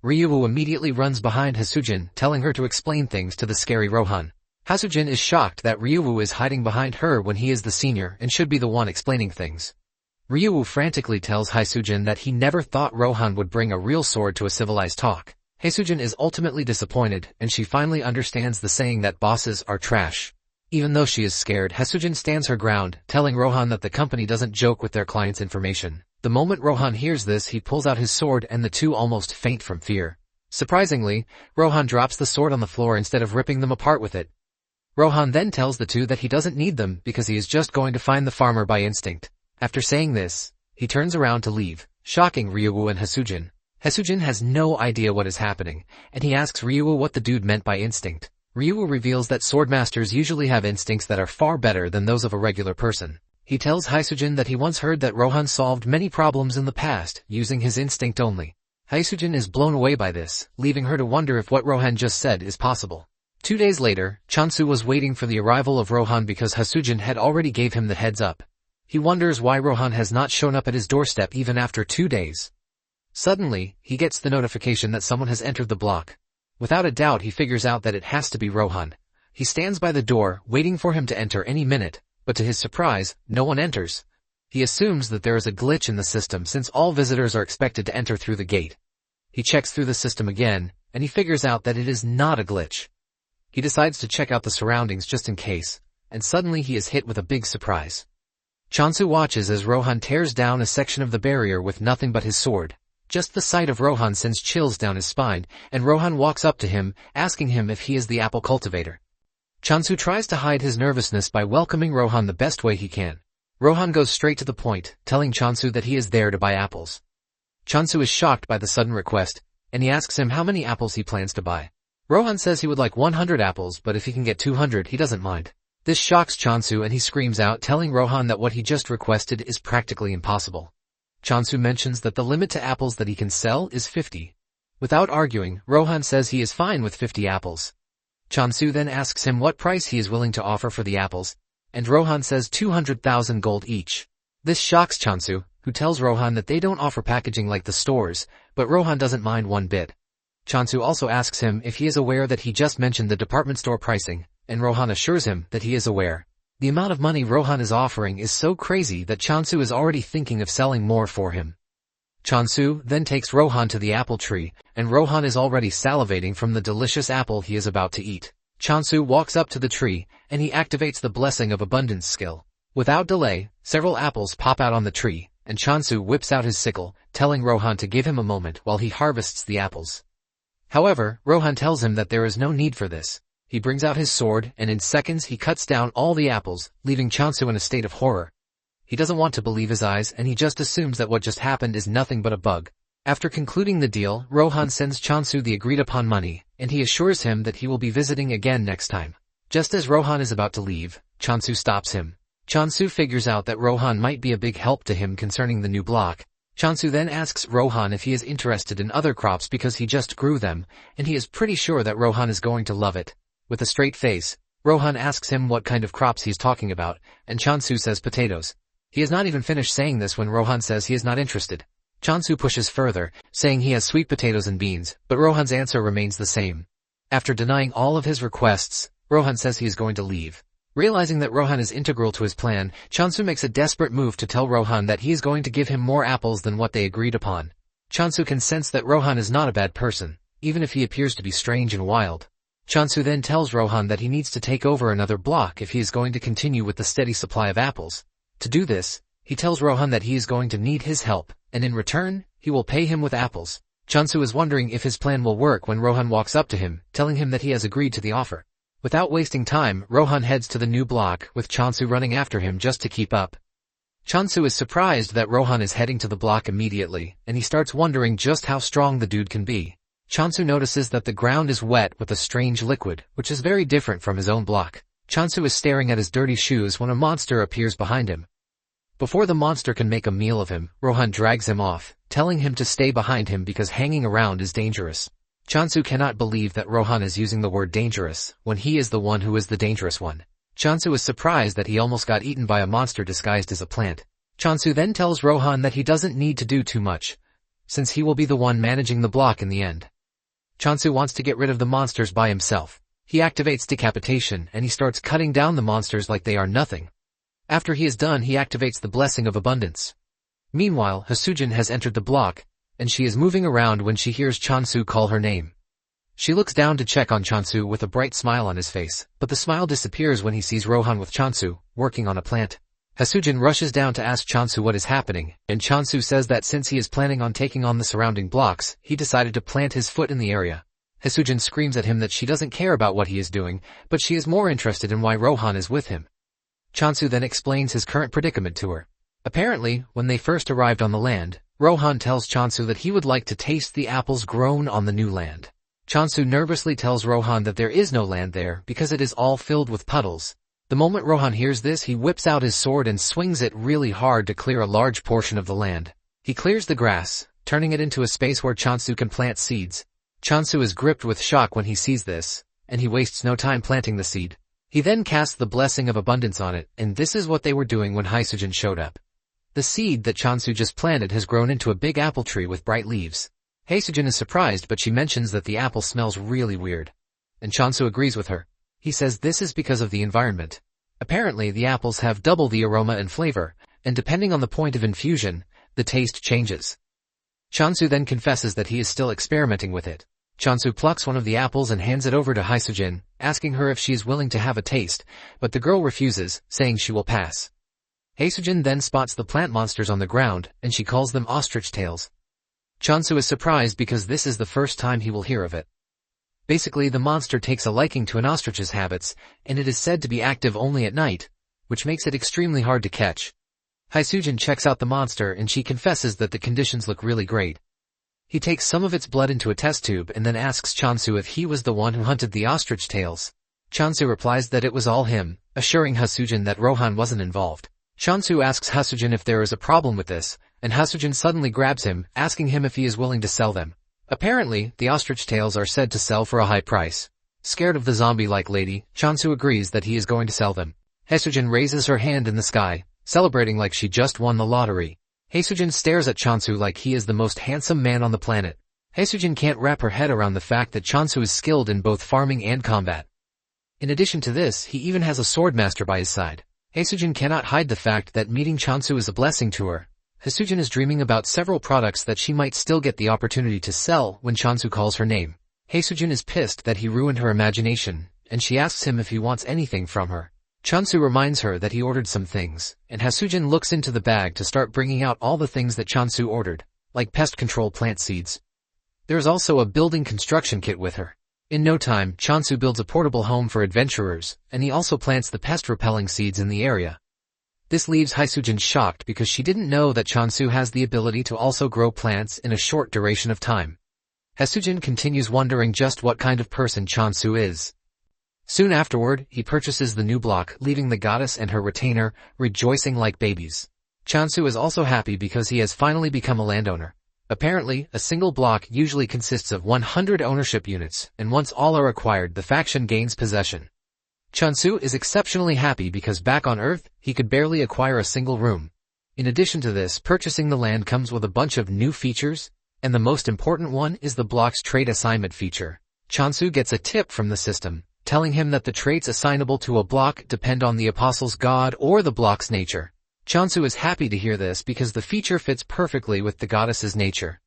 Ryuwoo immediately runs behind Hasujin, telling her to explain things to the scary Rohan. Hasujin is shocked that Ryuwoo is hiding behind her when he is the senior and should be the one explaining things. Ryuwoo frantically tells Hasujin that he never thought Rohan would bring a real sword to a civilized talk. Hasujin is ultimately disappointed, and she finally understands the saying that bosses are trash. Even though she is scared, Hasujin stands her ground, telling Rohan that the company doesn't joke with their clients' information. The moment Rohan hears this, he pulls out his sword and the two almost faint from fear. Surprisingly, Rohan drops the sword on the floor instead of ripping them apart with it. Rohan then tells the two that he doesn't need them because he is just going to find the farmer by instinct. After saying this, he turns around to leave, shocking Ryuwoo and Hasujin. Hasujin has no idea what is happening, and he asks Ryuwoo what the dude meant by instinct. Ryuwoo reveals that swordmasters usually have instincts that are far better than those of a regular person. He tells Hasujin that he once heard that Rohan solved many problems in the past, using his instinct only. Hasujin is blown away by this, leaving her to wonder if what Rohan just said is possible. 2 days later, Chansu was waiting for the arrival of Rohan because Hasujin had already gave him the heads up. He wonders why Rohan has not shown up at his doorstep even after 2 days. Suddenly, he gets the notification that someone has entered the block. Without a doubt, he figures out that it has to be Rohan. He stands by the door, waiting for him to enter any minute, but to his surprise, no one enters. He assumes that there is a glitch in the system since all visitors are expected to enter through the gate. He checks through the system again, and he figures out that it is not a glitch. He decides to check out the surroundings just in case, and suddenly he is hit with a big surprise. Chansu watches as Rohan tears down a section of the barrier with nothing but his sword. Just the sight of Rohan sends chills down his spine, and Rohan walks up to him, asking him if he is the apple cultivator. Chansu tries to hide his nervousness by welcoming Rohan the best way he can. Rohan goes straight to the point, telling Chansu that he is there to buy apples. Chansu is shocked by the sudden request, and he asks him how many apples he plans to buy. Rohan says he would like 100 apples, but if he can get 200, he doesn't mind. This shocks Chansu and he screams out, telling Rohan that what he just requested is practically impossible. Chansu mentions that the limit to apples that he can sell is 50. Without arguing, Rohan says he is fine with 50 apples. Chansu then asks him what price he is willing to offer for the apples, and Rohan says 200,000 gold each. This shocks Chansu, who tells Rohan that they don't offer packaging like the stores, but Rohan doesn't mind one bit. Chansu also asks him if he is aware that he just mentioned the department store pricing, and Rohan assures him that he is aware. The amount of money Rohan is offering is so crazy that Chansu is already thinking of selling more for him. Chansu then takes Rohan to the apple tree, and Rohan is already salivating from the delicious apple he is about to eat. Chansu walks up to the tree, and he activates the Blessing of Abundance skill. Without delay, several apples pop out on the tree, and Chansu whips out his sickle, telling Rohan to give him a moment while he harvests the apples. However, Rohan tells him that there is no need for this. He brings out his sword, and in seconds he cuts down all the apples, leaving Chansu in a state of horror. He doesn't want to believe his eyes, and he just assumes that what just happened is nothing but a bug. After concluding the deal, Rohan sends Chansu the agreed-upon money, and he assures him that he will be visiting again next time. Just as Rohan is about to leave, Chansu stops him. Chansu figures out that Rohan might be a big help to him concerning the new block. Chansu then asks Rohan if he is interested in other crops because he just grew them, and he is pretty sure that Rohan is going to love it. With a straight face, Rohan asks him what kind of crops he's talking about, and Chansu says potatoes. He has not even finished saying this when Rohan says he is not interested. Chansu pushes further, saying he has sweet potatoes and beans, but Rohan's answer remains the same. After denying all of his requests, Rohan says he is going to leave. Realizing that Rohan is integral to his plan, Chansu makes a desperate move to tell Rohan that he is going to give him more apples than what they agreed upon. Chansu can sense that Rohan is not a bad person, even if he appears to be strange and wild. Chansu then tells Rohan that he needs to take over another block if he is going to continue with the steady supply of apples. To do this, he tells Rohan that he is going to need his help, and in return, he will pay him with apples. Chansu is wondering if his plan will work when Rohan walks up to him, telling him that he has agreed to the offer. Without wasting time, Rohan heads to the new block, with Chansu running after him just to keep up. Chansu is surprised that Rohan is heading to the block immediately, and he starts wondering just how strong the dude can be. Chansu notices that the ground is wet with a strange liquid, which is very different from his own block. Chansu is staring at his dirty shoes when a monster appears behind him. Before the monster can make a meal of him, Rohan drags him off, telling him to stay behind him because hanging around is dangerous. Chansu cannot believe that Rohan is using the word dangerous, when he is the one who is the dangerous one. Chansu is surprised that he almost got eaten by a monster disguised as a plant. Chansu then tells Rohan that he doesn't need to do too much, since he will be the one managing the block in the end. Chansu wants to get rid of the monsters by himself. He activates decapitation and he starts cutting down the monsters like they are nothing. After he is done, he activates the blessing of abundance. Meanwhile, Hasujin has entered the block, and she is moving around when she hears Chansu call her name. She looks down to check on Chansu with a bright smile on his face, but the smile disappears when he sees Rohan with Chansu, working on a plant. Hasujin rushes down to ask Chansu what is happening, and Chansu says that since he is planning on taking on the surrounding blocks, he decided to plant his foot in the area. Hasujin screams at him that she doesn't care about what he is doing, but she is more interested in why Rohan is with him. Chansu then explains his current predicament to her. Apparently, when they first arrived on the land, Rohan tells Chansu that he would like to taste the apples grown on the new land. Chansu nervously tells Rohan that there is no land there because it is all filled with puddles. The moment Rohan hears this, he whips out his sword and swings it really hard to clear a large portion of the land. He clears the grass, turning it into a space where Chansu can plant seeds. Chansu is gripped with shock when he sees this, and he wastes no time planting the seed. He then casts the blessing of abundance on it, and this is what they were doing when Hasujin showed up. The seed that Chansu just planted has grown into a big apple tree with bright leaves. Hasujin is surprised, but she mentions that the apple smells really weird. And Chansu agrees with her. He says this is because of the environment. Apparently, the apples have double the aroma and flavor, and depending on the point of infusion, the taste changes. Chansu then confesses that he is still experimenting with it. Chansu plucks one of the apples and hands it over to Hasujin, asking her if she is willing to have a taste, but the girl refuses, saying she will pass. Hasujin then spots the plant monsters on the ground, and she calls them ostrich tails. Chansu is surprised because this is the first time he will hear of it. Basically, the monster takes a liking to an ostrich's habits, and it is said to be active only at night, which makes it extremely hard to catch. Hasujin checks out the monster and she confesses that the conditions look really great. He takes some of its blood into a test tube and then asks Chansu if he was the one who hunted the ostrich tails. Chansu replies that it was all him, assuring Hasujin that Rohan wasn't involved. Chansu asks Hasujin if there is a problem with this, and Hasujin suddenly grabs him, asking him if he is willing to sell them. Apparently, the ostrich tails are said to sell for a high price. Scared of the zombie-like lady, Chansu agrees that he is going to sell them. Hasujin raises her hand in the sky, celebrating like she just won the lottery. Hasujin stares at Chansu like he is the most handsome man on the planet. Hasujin can't wrap her head around the fact that Chansu is skilled in both farming and combat. In addition to this, he even has a swordmaster by his side. Hasujin cannot hide the fact that meeting Chansu is a blessing to her. Hasujin is dreaming about several products that she might still get the opportunity to sell when Chansu calls her name. Hasujin is pissed that he ruined her imagination, and she asks him if he wants anything from her. Chansu reminds her that he ordered some things, and Hasujin looks into the bag to start bringing out all the things that Chansu ordered, like pest control plant seeds. There is also a building construction kit with her. In no time, Chansu builds a portable home for adventurers, and he also plants the pest-repelling seeds in the area. This leaves Hasujin shocked because she didn't know that Chansu has the ability to also grow plants in a short duration of time. Hasujin continues wondering just what kind of person Chansu is. Soon afterward, he purchases the new block, leaving the goddess and her retainer rejoicing like babies. Chansu is also happy because he has finally become a landowner. Apparently, a single block usually consists of 100 ownership units, and once all are acquired, the faction gains possession. Chansu is exceptionally happy because back on Earth, he could barely acquire a single room. In addition to this, purchasing the land comes with a bunch of new features, and the most important one is the block's trait assignment feature. Chansu gets a tip from the system, telling him that the traits assignable to a block depend on the apostle's god or the block's nature. Chansu is happy to hear this because the feature fits perfectly with the goddess's nature.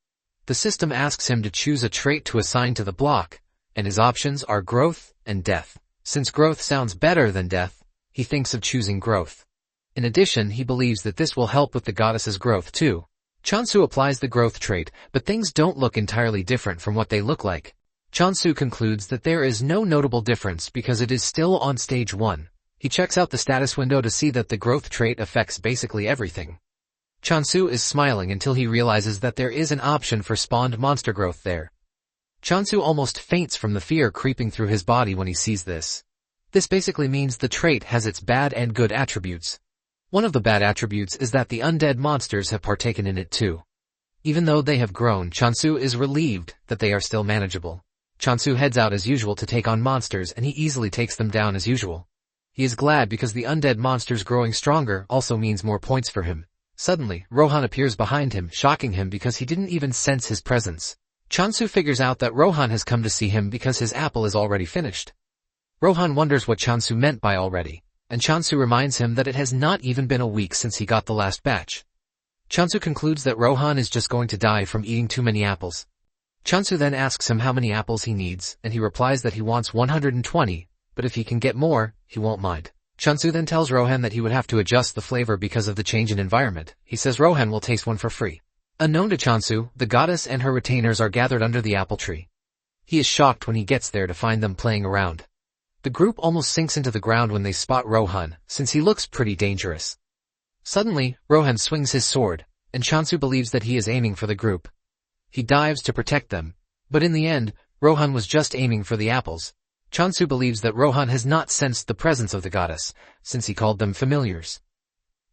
The system asks him to choose a trait to assign to the block, and his options are growth and death. Since growth sounds better than death, he thinks of choosing growth. In addition, he believes that this will help with the goddess's growth too. Chansu applies the growth trait, but things don't look entirely different from what they look like. Chansu concludes that there is no notable difference because it is still on stage 1. He checks out the status window to see that the growth trait affects basically everything. Chansu is smiling until he realizes that there is an option for spawned monster growth there. Chansu almost faints from the fear creeping through his body when he sees this. This basically means the trait has its bad and good attributes. One of the bad attributes is that the undead monsters have partaken in it too. Even though they have grown, Chansu is relieved that they are still manageable. Chansu heads out as usual to take on monsters and he easily takes them down as usual. He is glad because the undead monsters growing stronger also means more points for him. Suddenly, Rohan appears behind him, shocking him because he didn't even sense his presence. Chansu figures out that Rohan has come to see him because his apple is already finished. Rohan wonders what Chansu meant by already, and Chansu reminds him that it has not even been a week since he got the last batch. Chansu concludes that Rohan is just going to die from eating too many apples. Chansu then asks him how many apples he needs, and he replies that he wants 120, but if he can get more, he won't mind. Chansu then tells Rohan that he would have to adjust the flavor because of the change in environment. He says Rohan will taste one for free. Unknown to Chansu, the goddess and her retainers are gathered under the apple tree. He is shocked when he gets there to find them playing around. The group almost sinks into the ground when they spot Rohan, since he looks pretty dangerous. Suddenly, Rohan swings his sword, and Chansu believes that he is aiming for the group. He dives to protect them, but in the end, Rohan was just aiming for the apples. Chansu believes that Rohan has not sensed the presence of the goddess, since he called them familiars.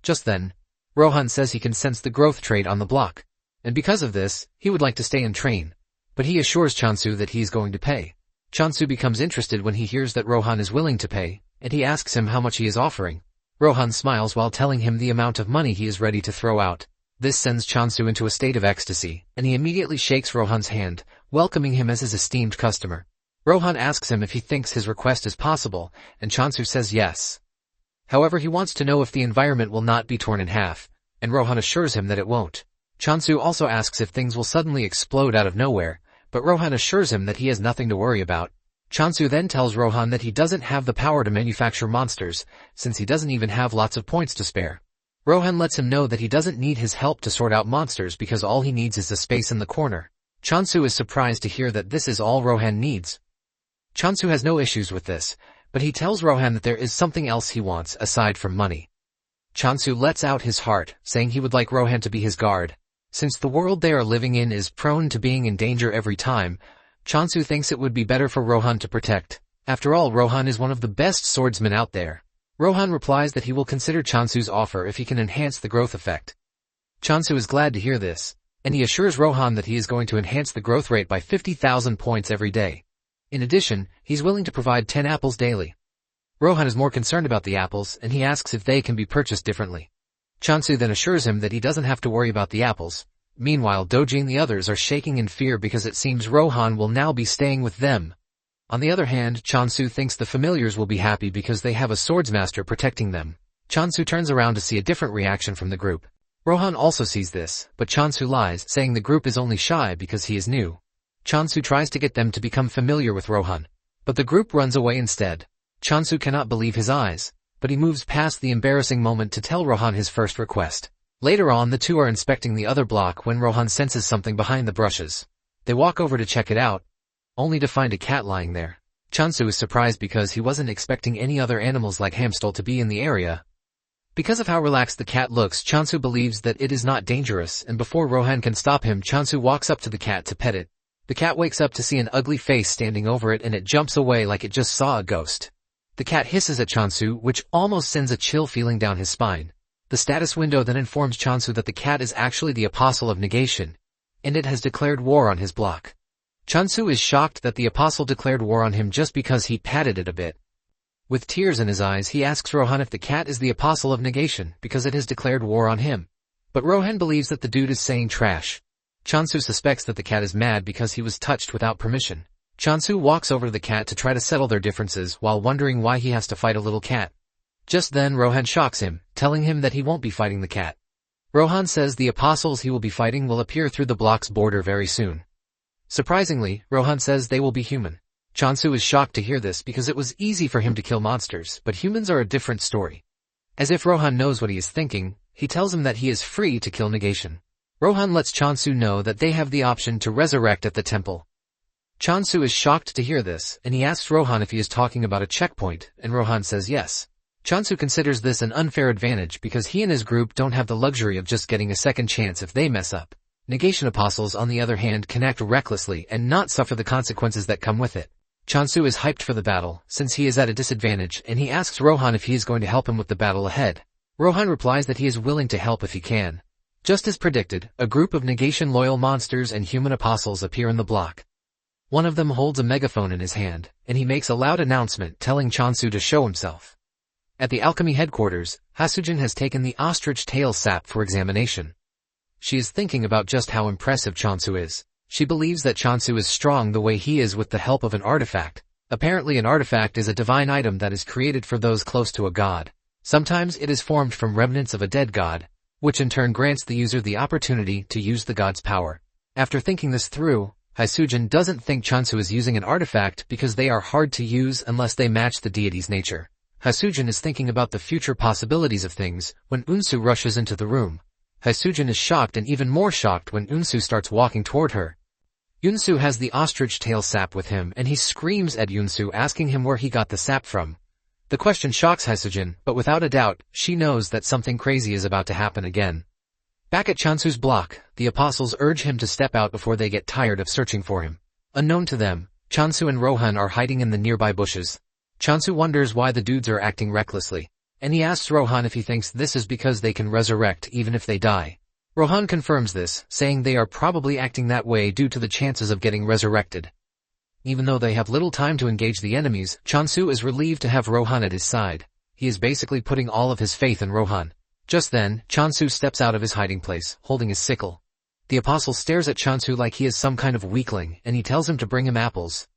Just then, Rohan says he can sense the growth trait on the block, and because of this, he would like to stay and train, but he assures Chansu that he is going to pay. Chansu becomes interested when he hears that Rohan is willing to pay, and he asks him how much he is offering. Rohan smiles while telling him the amount of money he is ready to throw out. This sends Chansu into a state of ecstasy, and he immediately shakes Rohan's hand, welcoming him as his esteemed customer. Rohan asks him if he thinks his request is possible, and Chansu says yes. However, he wants to know if the environment will not be torn in half, and Rohan assures him that it won't. Chansu also asks if things will suddenly explode out of nowhere, but Rohan assures him that he has nothing to worry about. Chansu then tells Rohan that he doesn't have the power to manufacture monsters, since he doesn't even have lots of points to spare. Rohan lets him know that he doesn't need his help to sort out monsters because all he needs is the space in the corner. Chansu is surprised to hear that this is all Rohan needs. Chansu has no issues with this, but he tells Rohan that there is something else he wants aside from money. Chansu lets out his heart, saying he would like Rohan to be his guard. Since the world they are living in is prone to being in danger every time, Chansu thinks it would be better for Rohan to protect. After all, Rohan is one of the best swordsmen out there. Rohan replies that he will consider Chansu's offer if he can enhance the growth effect. Chansu is glad to hear this, and he assures Rohan that he is going to enhance the growth rate by 50,000 points every day. In addition, he's willing to provide 10 apples daily. Rohan is more concerned about the apples, and he asks if they can be purchased differently. Chansu then assures him that he doesn't have to worry about the apples. Meanwhile, Doji and the others are shaking in fear because it seems Rohan will now be staying with them. On the other hand, Chansu thinks the familiars will be happy because they have a swordsmaster protecting them. Chansu turns around to see a different reaction from the group. Rohan also sees this, but Chansu lies, saying the group is only shy because he is new. Chansu tries to get them to become familiar with Rohan, but the group runs away instead. Chansu cannot believe his eyes, but he moves past the embarrassing moment to tell Rohan his first request. Later on, the two are inspecting the other block when Rohan senses something behind the brushes. They walk over to check it out, only to find a cat lying there. Chansu is surprised because he wasn't expecting any other animals like Hamstel to be in the area. Because of how relaxed the cat looks, Chansu believes that it is not dangerous, and before Rohan can stop him, Chansu walks up to the cat to pet it. The cat wakes up to see an ugly face standing over it and it jumps away like it just saw a ghost. The cat hisses at Chansu, which almost sends a chill feeling down his spine. The status window then informs Chansu that the cat is actually the Apostle of Negation, and it has declared war on his block. Chansu is shocked that the Apostle declared war on him just because he patted it a bit. With tears in his eyes, he asks Rohan if the cat is the Apostle of Negation because it has declared war on him. But Rohan believes that the dude is saying trash. Chansu suspects that the cat is mad because he was touched without permission. Chansu walks over to the cat to try to settle their differences while wondering why he has to fight a little cat. Just then Rohan shocks him, telling him that he won't be fighting the cat. Rohan says the apostles he will be fighting will appear through the block's border very soon. Surprisingly, Rohan says they will be human. Chansu is shocked to hear this because it was easy for him to kill monsters, but humans are a different story. As if Rohan knows what he is thinking, he tells him that he is free to kill Negation. Rohan lets Chansu know that they have the option to resurrect at the temple. Chansu is shocked to hear this, and he asks Rohan if he is talking about a checkpoint, and Rohan says yes. Chansu considers this an unfair advantage because he and his group don't have the luxury of just getting a second chance if they mess up. Negation apostles, on the other hand, can act recklessly and not suffer the consequences that come with it. Chansu is hyped for the battle, since he is at a disadvantage, and he asks Rohan if he is going to help him with the battle ahead. Rohan replies that he is willing to help if he can. Just as predicted, a group of Negation-loyal monsters and human apostles appear in the block. One of them holds a megaphone in his hand, and he makes a loud announcement telling Chansu to show himself. At the alchemy headquarters, Hasujin has taken the ostrich tail sap for examination. She is thinking about just how impressive Chansu is. She believes that Chansu is strong the way he is with the help of an artifact. Apparently an artifact is a divine item that is created for those close to a god. Sometimes it is formed from remnants of a dead god, which in turn grants the user the opportunity to use the god's power. After thinking this through, Haesujin doesn't think Chansu is using an artifact because they are hard to use unless they match the deity's nature. Haesujin is thinking about the future possibilities of things when Unsu rushes into the room. Haesujin is shocked and even more shocked when Unsu starts walking toward her. Unsu has the ostrich tail sap with him and he screams at Unsu asking him where he got the sap from. The question shocks Haesujin, but without a doubt, she knows that something crazy is about to happen again. Back at Chansu's block, the apostles urge him to step out before they get tired of searching for him. Unknown to them, Chansu and Rohan are hiding in the nearby bushes. Chansu wonders why the dudes are acting recklessly, and he asks Rohan if he thinks this is because they can resurrect even if they die. Rohan confirms this, saying they are probably acting that way due to the chances of getting resurrected. Even though they have little time to engage the enemies, Chansu is relieved to have Rohan at his side. He is basically putting all of his faith in Rohan. Just then, Chansu steps out of his hiding place, holding his sickle. The apostle stares at Chansu like he is some kind of weakling, and he tells him to bring him apples.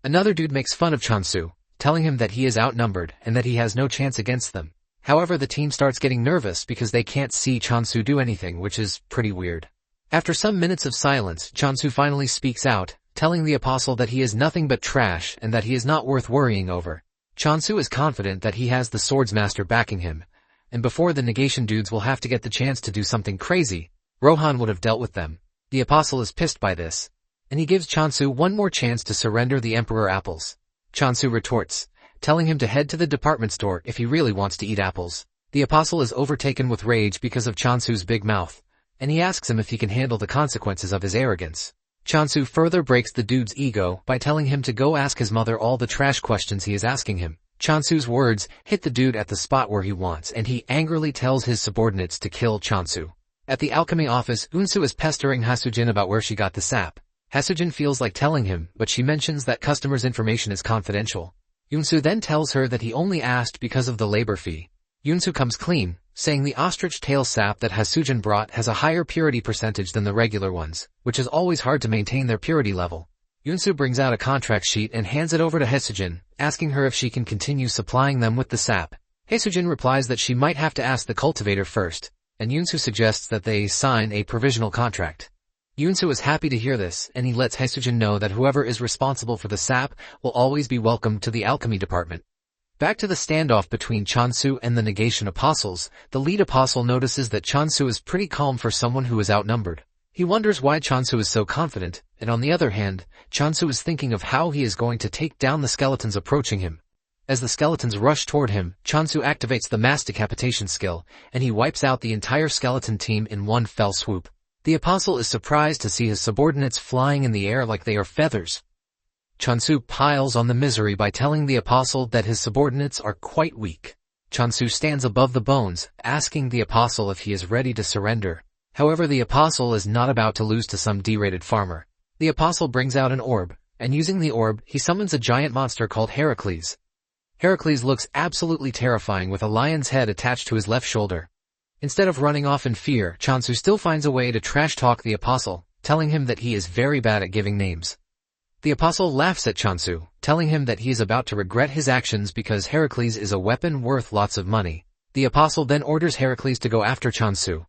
Another dude makes fun of Chansu, telling him that he is outnumbered and that he has no chance against them. However, the team starts getting nervous because they can't see Chansu do anything, which is pretty weird. After some minutes of silence, Chansu finally speaks out, telling the apostle that he is nothing but trash and that he is not worth worrying over. Chansu is confident that he has the swordsmaster backing him, and before the negation dudes will have to get the chance to do something crazy, Rohan would have dealt with them. The apostle is pissed by this, and he gives Chansu one more chance to surrender the emperor apples. Chansu retorts, telling him to head to the department store if he really wants to eat apples. The apostle is overtaken with rage because of Chansu's big mouth, and he asks him if he can handle the consequences of his arrogance. Chansu further breaks the dude's ego by telling him to go ask his mother all the trash questions he is asking him. Chansu's words hit the dude at the spot where he wants, and he angrily tells his subordinates to kill Chansu. At the alchemy office, Unsu is pestering Haesujin about where she got the sap. Haesujin feels like telling him, but she mentions that customers' information is confidential. Unsu then tells her that he only asked because of the labor fee. Unsu comes clean, saying the ostrich tail sap that Haesujin brought has a higher purity percentage than the regular ones, which is always hard to maintain their purity level. Unsu brings out a contract sheet and hands it over to Haesujin, asking her if she can continue supplying them with the sap. Haesujin replies that she might have to ask the cultivator first, and Unsu suggests that they sign a provisional contract. Unsu is happy to hear this, and he lets Haesujin know that whoever is responsible for the sap will always be welcome to the alchemy department. Back to the standoff between Chansu and the negation apostles, the lead apostle notices that Chansu is pretty calm for someone who is outnumbered. He wonders why Chansu is so confident, and on the other hand, Chansu is thinking of how he is going to take down the skeletons approaching him. As the skeletons rush toward him, Chansu activates the mass decapitation skill, and he wipes out the entire skeleton team in one fell swoop. The apostle is surprised to see his subordinates flying in the air like they are feathers. Chansu piles on the misery by telling the apostle that his subordinates are quite weak. Chansu stands above the bones, asking the apostle if he is ready to surrender. However, the apostle is not about to lose to some derated farmer. The apostle brings out an orb, and using the orb, he summons a giant monster called Heracles. Heracles looks absolutely terrifying with a lion's head attached to his left shoulder. Instead of running off in fear, Chansu still finds a way to trash-talk the apostle, telling him that he is very bad at giving names. The apostle laughs at Chansu, telling him that he is about to regret his actions because Heracles is a weapon worth lots of money. The apostle then orders Heracles to go after Chansu.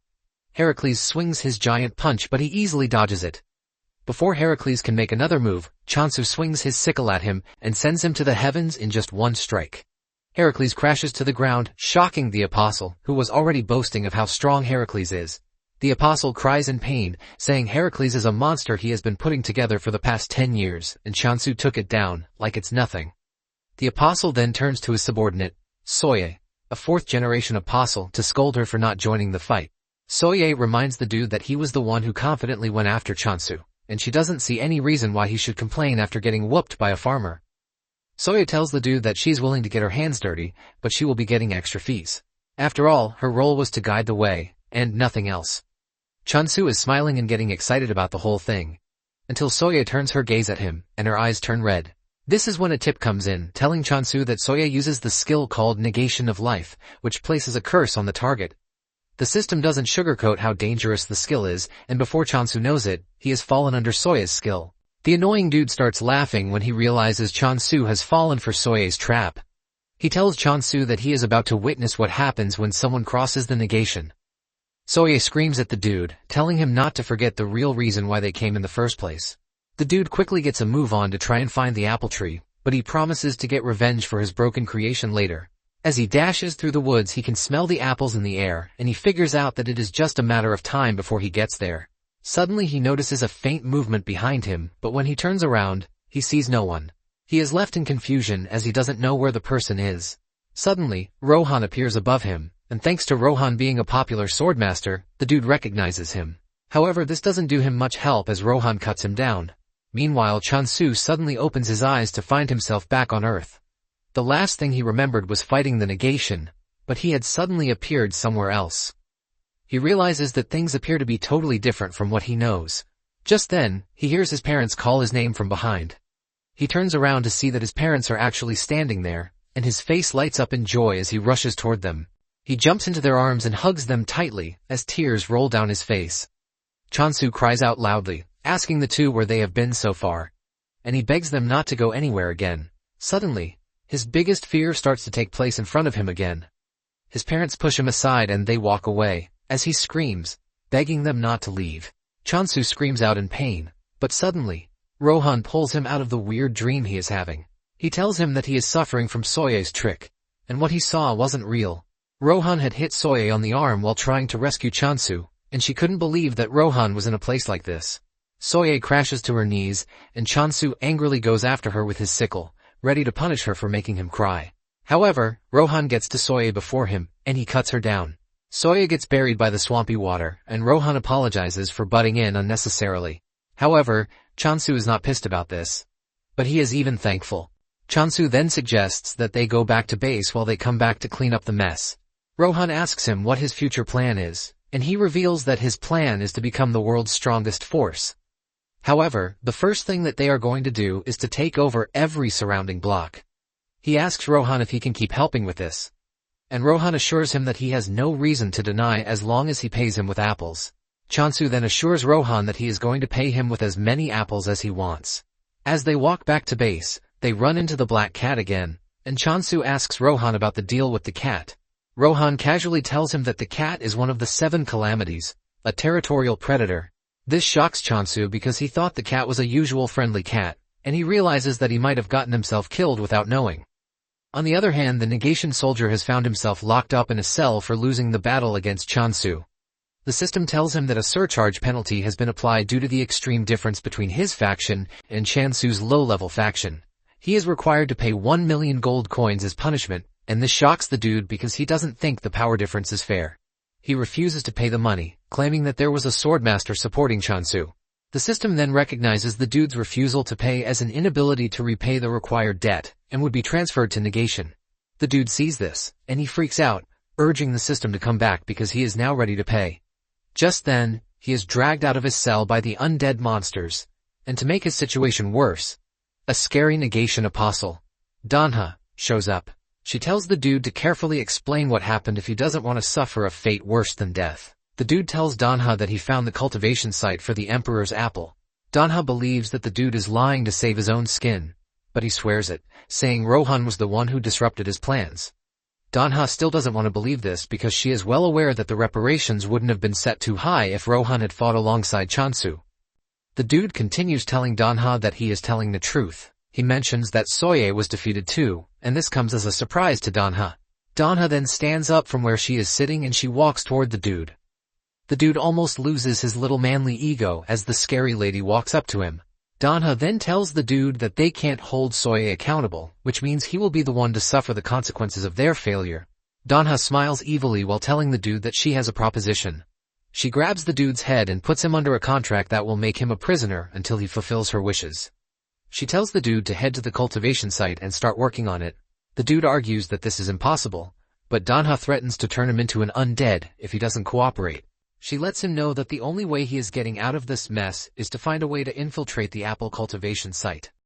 Heracles swings his giant punch, but he easily dodges it. Before Heracles can make another move, Chansu swings his sickle at him and sends him to the heavens in just one strike. Heracles crashes to the ground, shocking the apostle, who was already boasting of how strong Heracles is. The apostle cries in pain, saying Heracles is a monster he has been putting together for the past 10 years, and Chansu took it down, like it's nothing. The apostle then turns to his subordinate, Soye, a fourth-generation apostle, to scold her for not joining the fight. Soye reminds the dude that he was the one who confidently went after Chansu, and she doesn't see any reason why he should complain after getting whooped by a farmer. Soye tells the dude that she's willing to get her hands dirty, but she will be getting extra fees. After all, her role was to guide the way, and nothing else. Chansu is smiling and getting excited about the whole thing, until Soye turns her gaze at him, and her eyes turn red. This is when a tip comes in, telling Chansu that Soye uses the skill called Negation of Life, which places a curse on the target. The system doesn't sugarcoat how dangerous the skill is, and before Chansu knows it, he has fallen under Soye's skill. The annoying dude starts laughing when he realizes Chansu has fallen for Soye's trap. He tells Chansu that he is about to witness what happens when someone crosses the negation. Soye screams at the dude, telling him not to forget the real reason why they came in the first place. The dude quickly gets a move on to try and find the apple tree, but he promises to get revenge for his broken creation later. As he dashes through the woods, he can smell the apples in the air, and he figures out that it is just a matter of time before he gets there. Suddenly he notices a faint movement behind him, but when he turns around, he sees no one. He is left in confusion as he doesn't know where the person is. Suddenly, Rohan appears above him, and thanks to Rohan being a popular swordmaster, the dude recognizes him. However, this doesn't do him much help as Rohan cuts him down. Meanwhile, Chansu suddenly opens his eyes to find himself back on Earth. The last thing he remembered was fighting the negation, but he had suddenly appeared somewhere else. He realizes that things appear to be totally different from what he knows. Just then, he hears his parents call his name from behind. He turns around to see that his parents are actually standing there, and his face lights up in joy as he rushes toward them. He jumps into their arms and hugs them tightly, as tears roll down his face. Chansu cries out loudly, asking the two where they have been so far, and he begs them not to go anywhere again. Suddenly, his biggest fear starts to take place in front of him again. His parents push him aside and they walk away, as he screams, begging them not to leave. Chansu screams out in pain, but suddenly, Rohan pulls him out of the weird dream he is having. He tells him that he is suffering from Soye's trick, and what he saw wasn't real. Rohan had hit Soye on the arm while trying to rescue Chansu, and she couldn't believe that Rohan was in a place like this. Soye crashes to her knees, and Chansu angrily goes after her with his sickle, ready to punish her for making him cry. However, Rohan gets to Soye before him, and he cuts her down. Soye gets buried by the swampy water, and Rohan apologizes for butting in unnecessarily. However, Chansu is not pissed about this, but he is even thankful. Chansu then suggests that they go back to base while they come back to clean up the mess. Rohan asks him what his future plan is, and he reveals that his plan is to become the world's strongest force. However, the first thing that they are going to do is to take over every surrounding block. He asks Rohan if he can keep helping with this, and Rohan assures him that he has no reason to deny as long as he pays him with apples. Chansu then assures Rohan that he is going to pay him with as many apples as he wants. As they walk back to base, they run into the black cat again, and Chansu asks Rohan about the deal with the cat. Rohan casually tells him that the cat is one of the 7 calamities, a territorial predator. This shocks Chansu because he thought the cat was a usual friendly cat, and he realizes that he might have gotten himself killed without knowing. On the other hand, the negation soldier has found himself locked up in a cell for losing the battle against Chansu. The system tells him that a surcharge penalty has been applied due to the extreme difference between his faction and Chansu's low-level faction. He is required to pay 1 million gold coins as punishment, and this shocks the dude because he doesn't think the power difference is fair. He refuses to pay the money, claiming that there was a swordmaster supporting Chansu. The system then recognizes the dude's refusal to pay as an inability to repay the required debt, and would be transferred to negation. The dude sees this, and he freaks out, urging the system to come back because he is now ready to pay. Just then, he is dragged out of his cell by the undead monsters, and to make his situation worse, a scary negation apostle, Danha, shows up. She tells the dude to carefully explain what happened if he doesn't want to suffer a fate worse than death. The dude tells Danha that he found the cultivation site for the Emperor's apple. Danha believes that the dude is lying to save his own skin, but he swears it, saying Rohan was the one who disrupted his plans. Danha still doesn't want to believe this because she is well aware that the reparations wouldn't have been set too high if Rohan had fought alongside Chansu. The dude continues telling Danha that he is telling the truth. He mentions that Soye was defeated too, and this comes as a surprise to Danha. Danha then stands up from where she is sitting and she walks toward the dude. The dude almost loses his little manly ego as the scary lady walks up to him. Danha then tells the dude that they can't hold Soye accountable, which means he will be the one to suffer the consequences of their failure. Danha smiles evilly while telling the dude that she has a proposition. She grabs the dude's head and puts him under a contract that will make him a prisoner until he fulfills her wishes. She tells the dude to head to the cultivation site and start working on it. The dude argues that this is impossible, but Danha threatens to turn him into an undead if he doesn't cooperate. She lets him know that the only way he is getting out of this mess is to find a way to infiltrate the apple cultivation site.